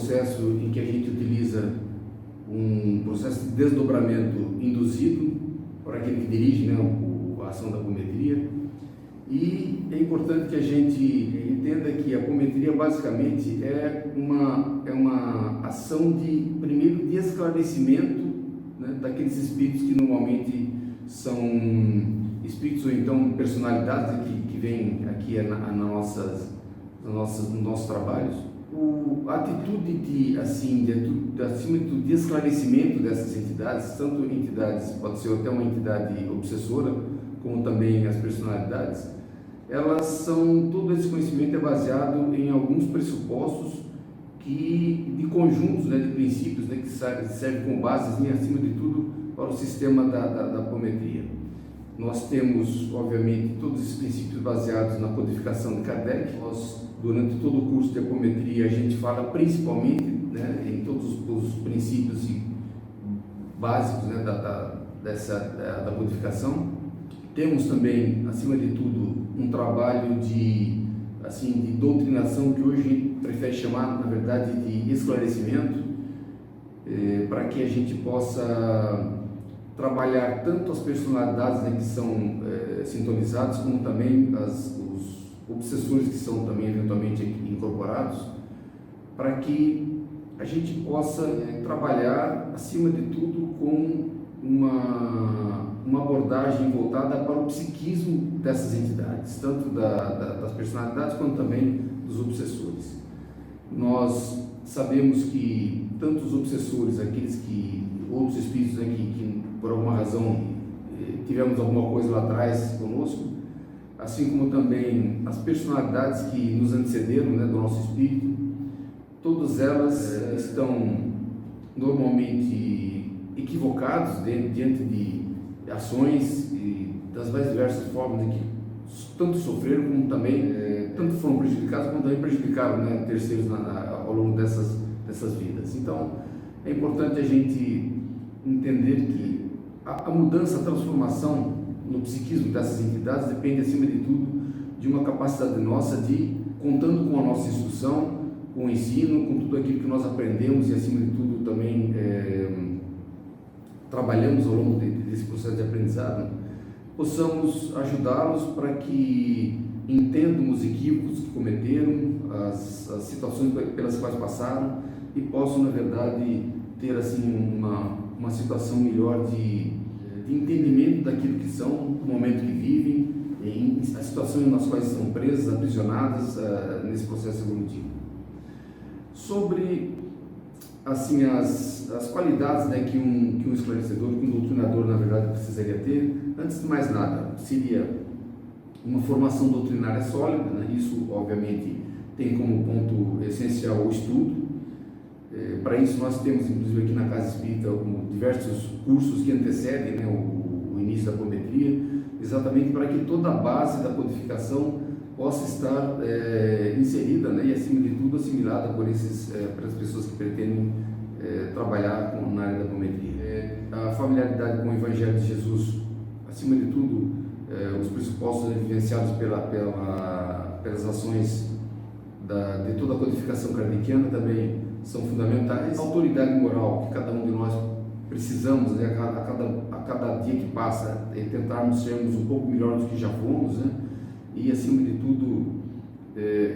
processo em que a gente utiliza um processo de desdobramento induzido por aquele que dirige, né, a ação da apometria. E é importante que a gente entenda que a apometria basicamente é uma ação primeiro de esclarecimento, né, daqueles espíritos que normalmente são espíritos ou então personalidades que vêm aqui nos nossos trabalhos. A atitude acima de tudo, de esclarecimento dessas entidades, tanto entidades, pode ser até uma entidade obsessora, como também as personalidades, todo esse conhecimento é baseado em alguns pressupostos de conjuntos, né, de princípios, né, que servem como base, acima de tudo, para o sistema da apometria. Nós temos, obviamente, todos esses princípios baseados na codificação de Kardec. Durante todo o curso de apometria, a gente fala principalmente, né, em todos os princípios básicos, né, da codificação. Temos também, acima de tudo, um trabalho de doutrinação, que hoje a gente prefere chamar, na verdade, de esclarecimento, para que a gente possa trabalhar tanto as personalidades, né, que são sintonizadas, como também os obsessores que são também eventualmente incorporados, para que a gente possa trabalhar, acima de tudo, com uma abordagem voltada para o psiquismo dessas entidades, tanto das personalidades quanto também dos obsessores. Nós sabemos que tanto os obsessores, outros espíritos, né, que por alguma razão tivemos alguma coisa lá atrás conosco, assim como também as personalidades que nos antecederam, né, do nosso espírito, todas elas estão normalmente equivocados diante de ações e das mais diversas formas em que tanto sofreram, como também tanto foram prejudicados, como também prejudicaram, né, terceiros ao longo dessas vidas. Então, é importante a gente entender que a mudança, a transformação no psiquismo dessas entidades depende, acima de tudo, de uma capacidade nossa de, contando com a nossa instrução, com o ensino, com tudo aquilo que nós aprendemos e, acima de tudo, também trabalhamos ao longo desse processo de aprendizado, possamos ajudá-los para que entendam os equívocos que cometeram, as situações pelas quais passaram, e possam, na verdade, ter uma situação melhor de entendimento daquilo que são, do momento que vivem, as situações nas quais estão presas, aprisionadas nesse processo evolutivo. Sobre as qualidades, né, que um esclarecedor, que um doutrinador, na verdade, precisaria ter, antes de mais nada, seria uma formação doutrinária sólida, né? Isso, obviamente, tem como ponto essencial o estudo. Para isso, nós temos, inclusive, aqui na Casa Espírita, diversos cursos que antecedem, né, o início da apometria, exatamente para que toda a base da codificação possa estar inserida, né, e, acima de tudo, assimilada por as pessoas que pretendem trabalhar na área da apometria. A familiaridade com o Evangelho de Jesus, acima de tudo, os pressupostos vivenciados pelas ações de toda a codificação kardeciana também são fundamentais. A autoridade moral que cada um de nós precisamos, né, a cada dia que passa, tentarmos sermos um pouco melhores do que já fomos, né? E, acima de tudo,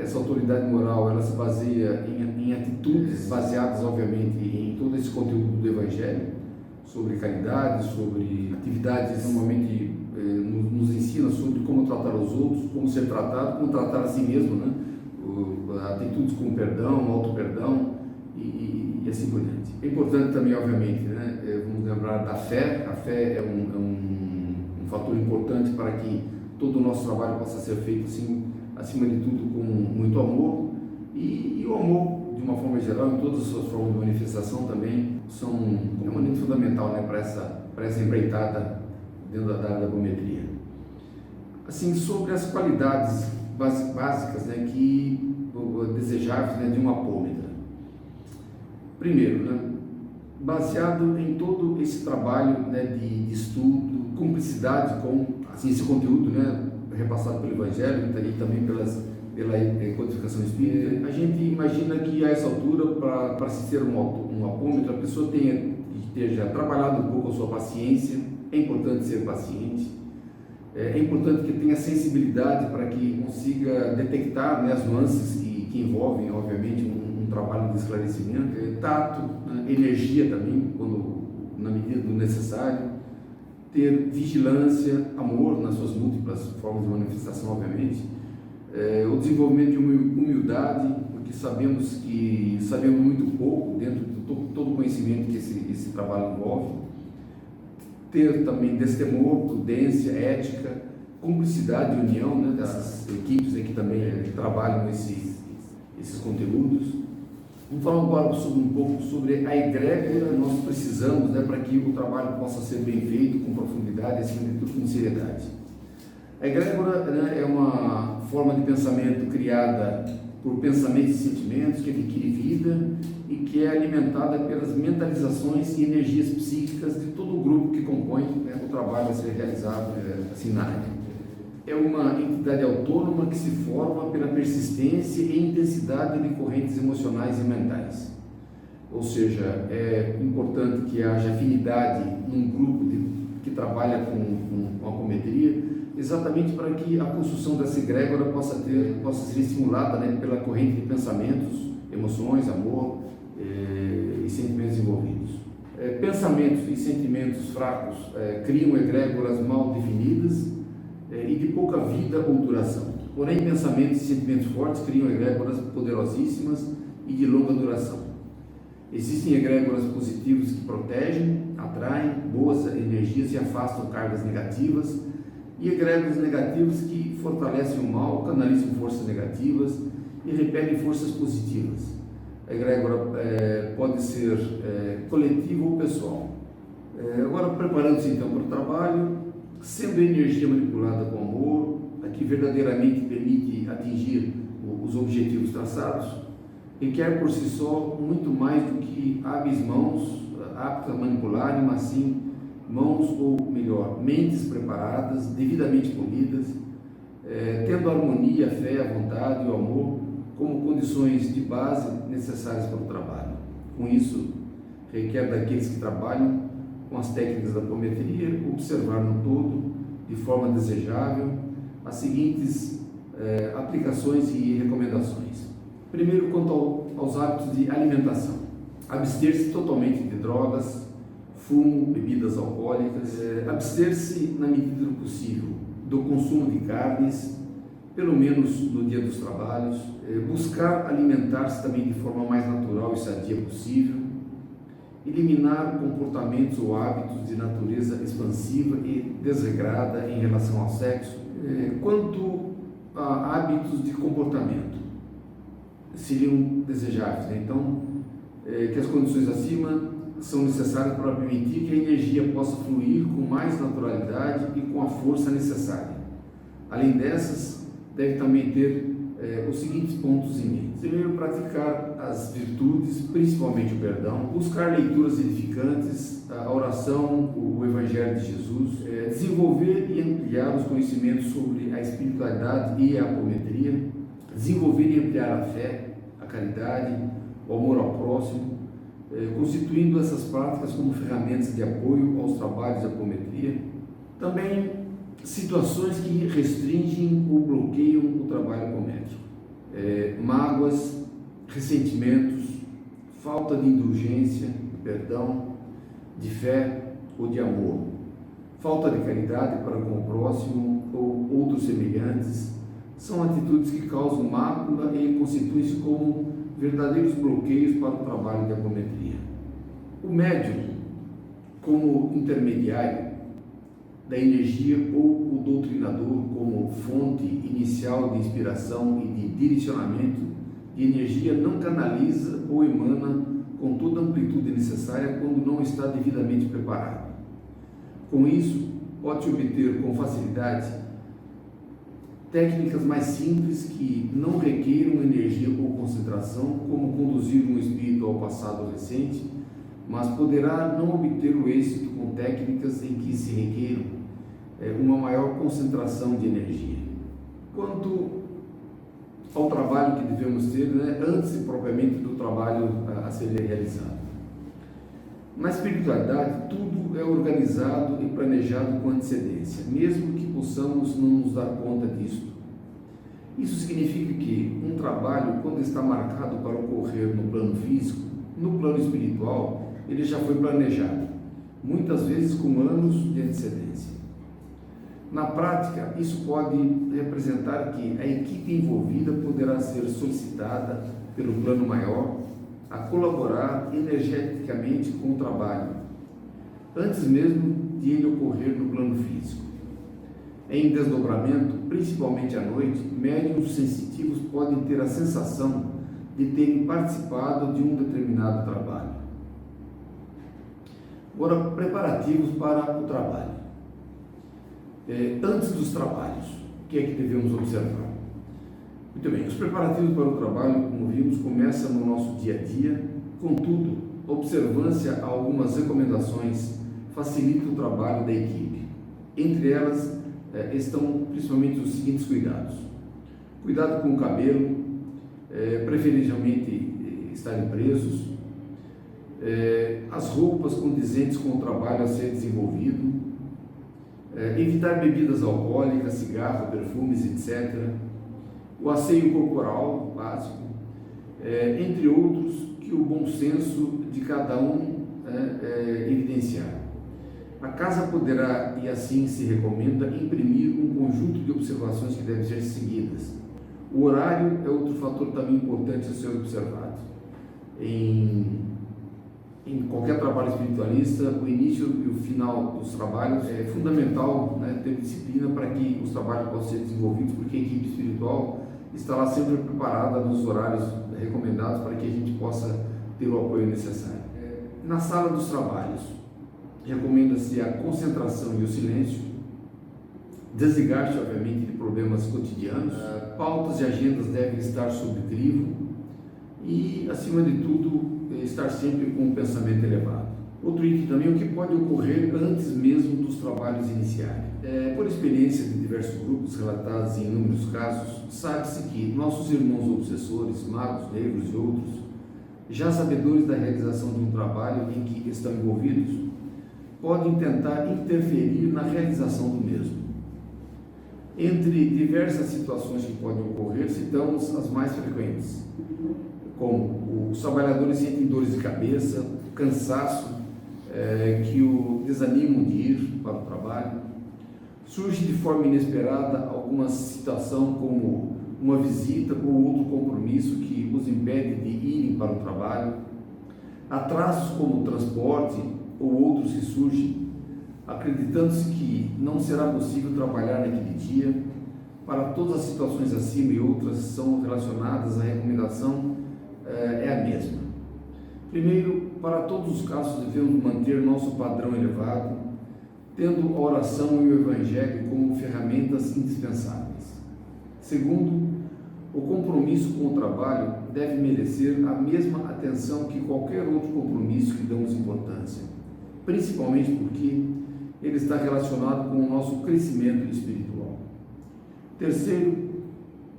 essa autoridade moral, ela se baseia em atitudes baseadas, obviamente, em todo esse conteúdo do Evangelho, sobre caridade, sobre atividades, normalmente nos ensina sobre como tratar os outros, como ser tratado, como tratar a si mesmo, né? Atitudes como perdão, auto-perdão e assim por diante. É importante também, obviamente, né, vamos lembrar da fé. A fé é um fator importante para que todo o nosso trabalho possa ser feito, assim, acima de tudo, com muito amor, e o amor, de uma forma geral, em todas as suas formas de manifestação também, é uma linha fundamental, né, para essa empreitada dentro da apometria. Assim, sobre as qualidades básicas, né, desejáveis, né, de um apômetra. Primeiro, né, baseado em todo esse trabalho, né, de estudo, cumplicidade com, assim, esse conteúdo, né, repassado pelo Evangelho e também pela codificação espírita, a gente imagina que a essa altura, para se ter um apômetro, a pessoa esteja trabalhado um pouco a sua paciência. É importante ser paciente, é importante que tenha sensibilidade para que consiga detectar, né, as nuances que envolvem, obviamente, um trabalho de esclarecimento, tato, né, energia também, na medida do necessário, ter vigilância, amor nas suas múltiplas formas de manifestação, obviamente, o desenvolvimento de humildade, porque sabemos muito pouco dentro de todo o conhecimento que esse trabalho envolve. Ter também destemor, prudência, ética, cumplicidade e união, né, dessas equipes que também trabalham esses conteúdos. Vamos falar agora um pouco sobre a egrégora que nós precisamos, né, para que o trabalho possa ser bem feito, com profundidade e, acima de tudo, com seriedade. A egrégora, né, é uma forma de pensamento criada por pensamentos e sentimentos que adquire vida e que é alimentada pelas mentalizações e energias psíquicas de todo o grupo que compõe, né, o trabalho a ser realizado assim na área. É uma entidade autônoma que se forma pela persistência e intensidade de correntes emocionais e mentais. Ou seja, é importante que haja afinidade num grupo que trabalha com a apometria, exatamente para que a construção dessa egrégora possa ser estimulada, né, pela corrente de pensamentos, emoções, amor e sentimentos envolvidos. Pensamentos e sentimentos fracos criam egrégoras mal definidas e de pouca vida ou duração. Porém, pensamentos e sentimentos fortes criam egrégoras poderosíssimas e de longa duração. Existem egrégoras positivos que protegem, atraem boas energias e afastam cargas negativas, e egrégoras negativos que fortalecem o mal, canalizam forças negativas e repelem forças positivas. A egrégora pode ser coletiva ou pessoal. Agora, preparando-se então para o trabalho, sendo a energia manipulada com amor, a que verdadeiramente permite atingir os objetivos traçados, requer por si só muito mais do que hábeis mãos aptas a manipularem, mas sim mãos, ou melhor, mentes preparadas, devidamente polidas, tendo a harmonia, a fé, a vontade e o amor como condições de base necessárias para o trabalho. Com isso, requer daqueles que trabalham com as técnicas da apometria observar no todo, de forma desejável, as seguintes aplicações e recomendações. Primeiro, quanto aos hábitos de alimentação: abster-se totalmente de drogas, fumo, bebidas alcoólicas, abster-se na medida do possível do consumo de carnes, pelo menos no dia dos trabalhos, buscar alimentar-se também de forma mais natural e sadia possível, eliminar comportamentos ou hábitos de natureza expansiva e desregrada em relação ao sexo. Quanto a hábitos de comportamento, seriam desejáveis, né? Então, que as condições acima são necessárias para permitir que a energia possa fluir com mais naturalidade e com a força necessária. Além dessas, deve também ter os seguintes pontos em mente. Primeiro, praticar as virtudes, principalmente o perdão, buscar leituras edificantes, a oração, o Evangelho de Jesus, desenvolver e ampliar os conhecimentos sobre a espiritualidade e a apometria, desenvolver e ampliar a fé, a caridade, o amor ao próximo, constituindo essas práticas como ferramentas de apoio aos trabalhos de apometria. Também situações que restringem ou bloqueiam o trabalho apométrico, mágoas, ressentimentos, falta de indulgência, de perdão, de fé ou de amor, falta de caridade para com o próximo ou outros semelhantes, são atitudes que causam mácula e constituem-se como verdadeiros bloqueios para o trabalho de apometria. O médium, como intermediário da energia, ou o doutrinador como fonte inicial de inspiração e de direcionamento de energia, não canaliza ou emana com toda a amplitude necessária quando não está devidamente preparado. Com isso, pode-se obter com facilidade técnicas mais simples que não requeram energia ou concentração, como conduzir um espírito ao passado recente, mas poderá não obter o êxito com técnicas em que se requeram uma maior concentração de energia. Quanto ao trabalho que devemos ter, né, antes propriamente do trabalho a ser realizado. Na espiritualidade, tudo é organizado e planejado com antecedência, mesmo que possamos não nos dar conta disso. Isso significa que um trabalho, quando está marcado para ocorrer no plano físico, no plano espiritual, ele já foi planejado, muitas vezes com anos de antecedência. Na prática, isso pode representar que a equipe envolvida poderá ser solicitada pelo plano maior a colaborar energeticamente com o trabalho, antes mesmo de ele ocorrer no plano físico. Em desdobramento, principalmente à noite, médiuns sensitivos podem ter a sensação de terem participado de um determinado trabalho. Agora, preparativos para o trabalho. Antes dos trabalhos, o que é que devemos observar? Muito bem, os preparativos para o trabalho, como vimos, começam no nosso dia a dia. Contudo, a observância a algumas recomendações facilita o trabalho da equipe. Entre elas estão principalmente os seguintes cuidados: cuidado com o cabelo, preferencialmente estarem presos, as roupas condizentes com o trabalho a ser desenvolvido, evitar bebidas alcoólicas, cigarro, perfumes, etc., o asseio corporal básico, entre outros que o bom senso de cada um evidenciar. A casa poderá, e assim se recomenda, imprimir um conjunto de observações que devem ser seguidas. O horário é outro fator também importante a ser observado. Em qualquer trabalho espiritualista, o início e o final dos trabalhos é fundamental, né, ter disciplina para que os trabalhos possam ser desenvolvidos, porque a equipe espiritual estará sempre preparada nos horários recomendados para que a gente possa ter o apoio necessário. Na sala dos trabalhos, recomenda-se a concentração e o silêncio, desligar-se, obviamente, de problemas cotidianos, pautas e agendas devem estar sob crivo e, acima de tudo, estar sempre com um pensamento elevado. Outro item também, o que pode ocorrer antes mesmo dos trabalhos iniciarem. Por experiência de diversos grupos relatados em inúmeros casos, sabe-se que nossos irmãos obsessores, magos, negros e outros, já sabedores da realização de um trabalho em que estão envolvidos, podem tentar interferir na realização do mesmo. Entre diversas situações que podem ocorrer, citamos as mais frequentes, como os trabalhadores sentem dores de cabeça, cansaço, que o desanimam de ir para o trabalho. Surge de forma inesperada alguma situação como uma visita ou outro compromisso que os impede de irem para o trabalho. Atrasos como o transporte ou outros que surgem, acreditando-se que não será possível trabalhar naquele dia. Para todas as situações acima e outras são relacionadas, a recomendação é a mesma. Primeiro, para todos os casos devemos manter nosso padrão elevado, tendo a oração e o Evangelho como ferramentas indispensáveis. Segundo, o compromisso com o trabalho deve merecer a mesma atenção que qualquer outro compromisso que damos importância, principalmente porque ele está relacionado com o nosso crescimento espiritual. Terceiro,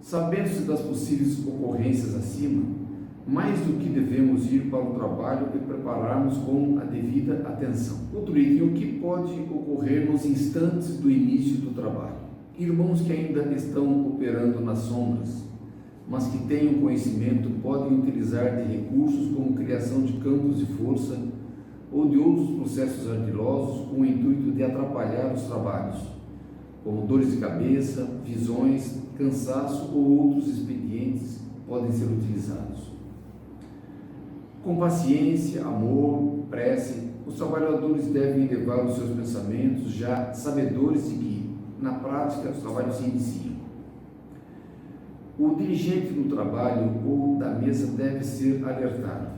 sabendo-se das possíveis ocorrências acima, mais do que devemos ir para o trabalho e prepararmos com a devida atenção. Outro item, o que pode ocorrer nos instantes do início do trabalho. Irmãos que ainda estão operando nas sombras, mas que tenham conhecimento, podem utilizar de recursos como criação de campos de força ou de outros processos ardilosos com o intuito de atrapalhar os trabalhos, como dores de cabeça, visões, cansaço ou outros expedientes podem ser utilizados. Com paciência, amor, prece, os trabalhadores devem elevar os seus pensamentos, já sabedores de que, na prática, os trabalhos se iniciam. O dirigente do trabalho ou da mesa deve ser alertado.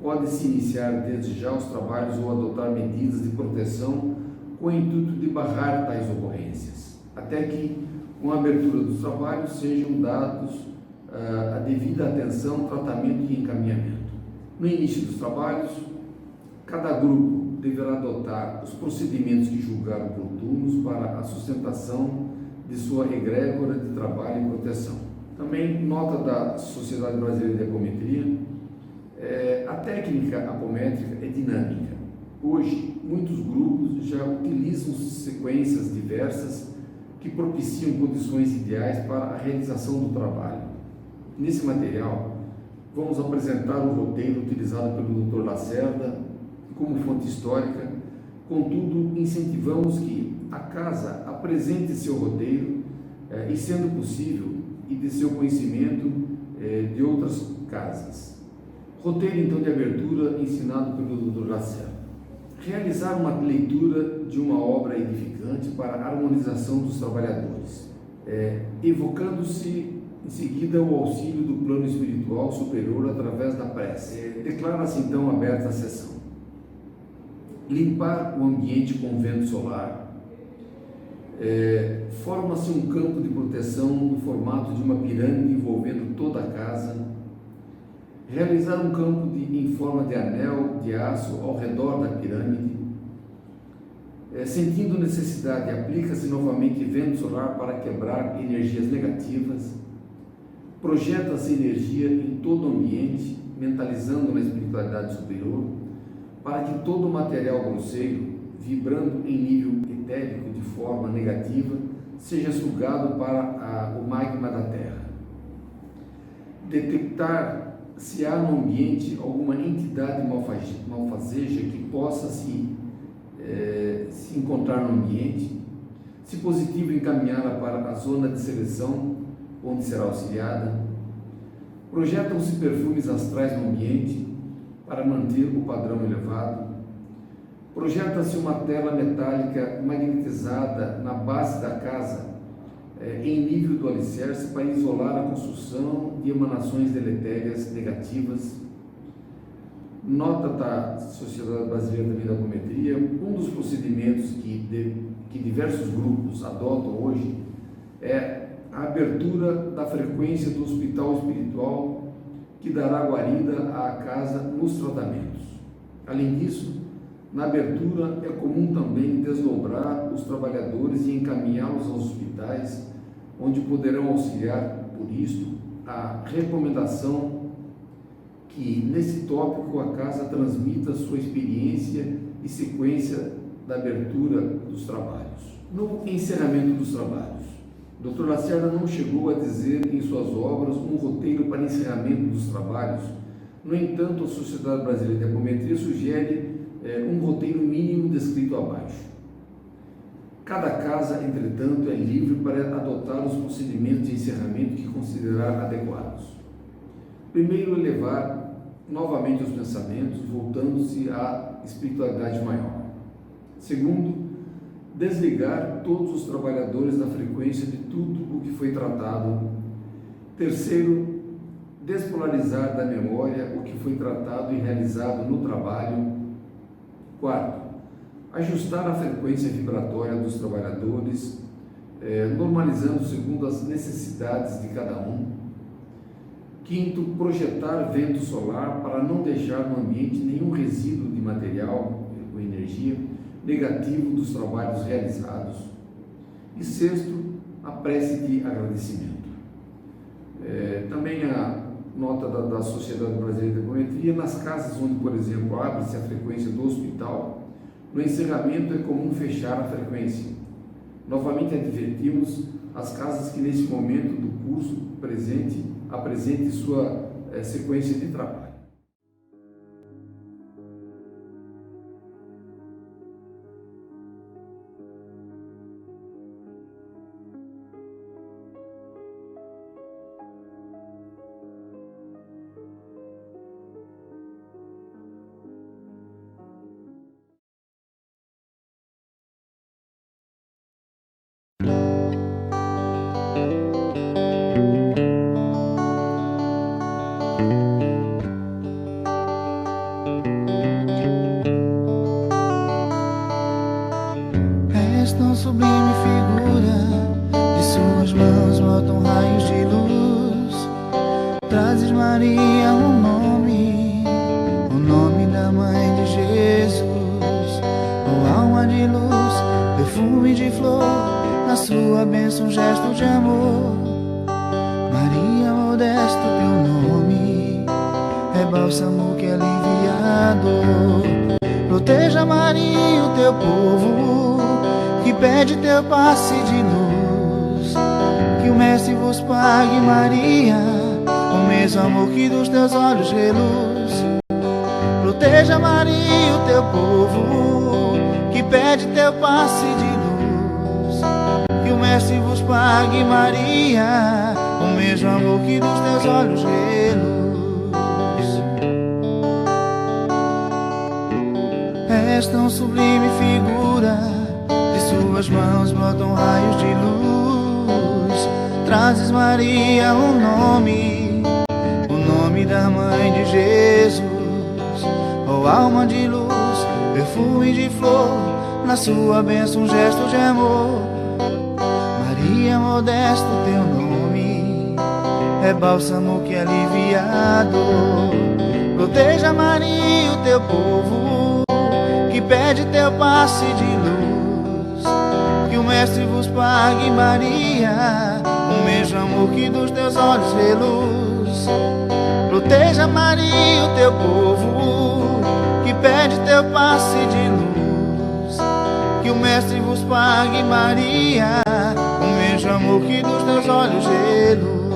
Pode-se iniciar desde já os trabalhos ou adotar medidas de proteção com o intuito de barrar tais ocorrências, até que, com a abertura dos trabalhos, sejam dados a devida atenção, tratamento e encaminhamento. No início dos trabalhos, cada grupo deverá adotar os procedimentos que julgar oportunos para a sustentação de sua egrégora de trabalho e proteção. Também nota da Sociedade Brasileira de Apometria, a técnica apométrica é dinâmica. Hoje, muitos grupos já utilizam sequências diversas que propiciam condições ideais para a realização do trabalho. Nesse material, vamos apresentar o roteiro utilizado pelo Dr. Lacerda como fonte histórica, contudo, incentivamos que a casa apresente seu roteiro e, sendo possível, e de seu conhecimento de outras casas. Roteiro, então, de abertura ensinado pelo Dr. Lacerda. Realizar uma leitura de uma obra edificante para a harmonização dos trabalhadores, evocando-se em seguida o auxílio do plano espiritual superior através da prece. Declara-se então aberta a sessão. Limpar o ambiente com vento solar. Forma-se um campo de proteção no formato de uma pirâmide envolvendo toda a casa. Realizar um campo em forma de anel de aço ao redor da pirâmide. Sentindo necessidade, aplica-se novamente vento solar para quebrar energias negativas. Projeta-se energia em todo o ambiente, mentalizando na espiritualidade superior, para que todo o material grosseiro, vibrando em nível etérico de forma negativa, seja sugado para o magma da Terra. Detectar se há no ambiente alguma entidade malfazeja que possa se encontrar no ambiente, se positivo, encaminhá-la para a zona de seleção, onde será auxiliada. Projetam-se perfumes astrais no ambiente para manter o padrão elevado. Projeta-se uma tela metálica magnetizada na base da casa, em nível do alicerce, para isolar a construção de emanações deletérias negativas. Nota da Sociedade Brasileira também da Apometria: um dos procedimentos que diversos grupos adotam hoje é a abertura da frequência do hospital espiritual que dará guarida à casa nos tratamentos. Além disso, na abertura é comum também desdobrar os trabalhadores e encaminhá-los aos hospitais, onde poderão auxiliar, por isto, a recomendação que, nesse tópico, a casa transmita sua experiência e sequência da abertura dos trabalhos. No encerramento dos trabalhos, Dr. Lacerda não chegou a dizer em suas obras um roteiro para encerramento dos trabalhos. No entanto, a Sociedade Brasileira de Apometria sugere um roteiro mínimo descrito abaixo. Cada casa, entretanto, é livre para adotar os procedimentos de encerramento que considerar adequados. Primeiro, elevar novamente os pensamentos, voltando-se à espiritualidade maior. Segundo, desligar todos os trabalhadores da frequência de tudo o que foi tratado. Terceiro, despolarizar da memória o que foi tratado e realizado no trabalho. Quarto, ajustar a frequência vibratória dos trabalhadores, normalizando segundo as necessidades de cada um. Quinto, projetar vento solar para não deixar no ambiente nenhum resíduo de material ou energia negativo dos trabalhos realizados. E sexto, a prece de agradecimento. Também a nota da Sociedade Brasileira de Apometria: nas casas onde, por exemplo, abre-se a frequência do hospital, no encerramento é comum fechar a frequência. Novamente advertimos as casas que nesse momento do curso apresente sua sequência de trabalho. Tão sublime figura, de suas mãos brotam raios de luz. Trazes, Maria, o nome da Mãe de Jesus. Oh, alma de luz, perfume de flor, na sua bênção, gesto de amor. Maria, modesto teu nome, é bálsamo que alivia a dor. Proteja, Maria, o teu povo, que pede teu passe de luz. Que o Mestre vos pague, Maria, o mesmo amor que dos teus olhos reluz. Proteja, Maria, o teu povo, que pede teu passe de luz. Que o Mestre vos pague, Maria, o mesmo amor que dos teus olhos reluz. És tão sublime figura, de suas mãos brotam raios de luz. Trazes, Maria, o nome da Mãe de Jesus. Ó alma de luz, perfume de flor, na sua bênção um gesto de amor. Maria, modesto teu nome, é bálsamo que alivia a dor. Proteja, Maria, o teu povo, que pede teu passe de luz. Que o Mestre vos pague, Maria, o mesmo amor que dos teus olhos reluz. Proteja, Maria, o teu povo, que pede teu passe de luz. Que o Mestre vos pague, Maria, o mesmo amor que dos teus olhos reluz.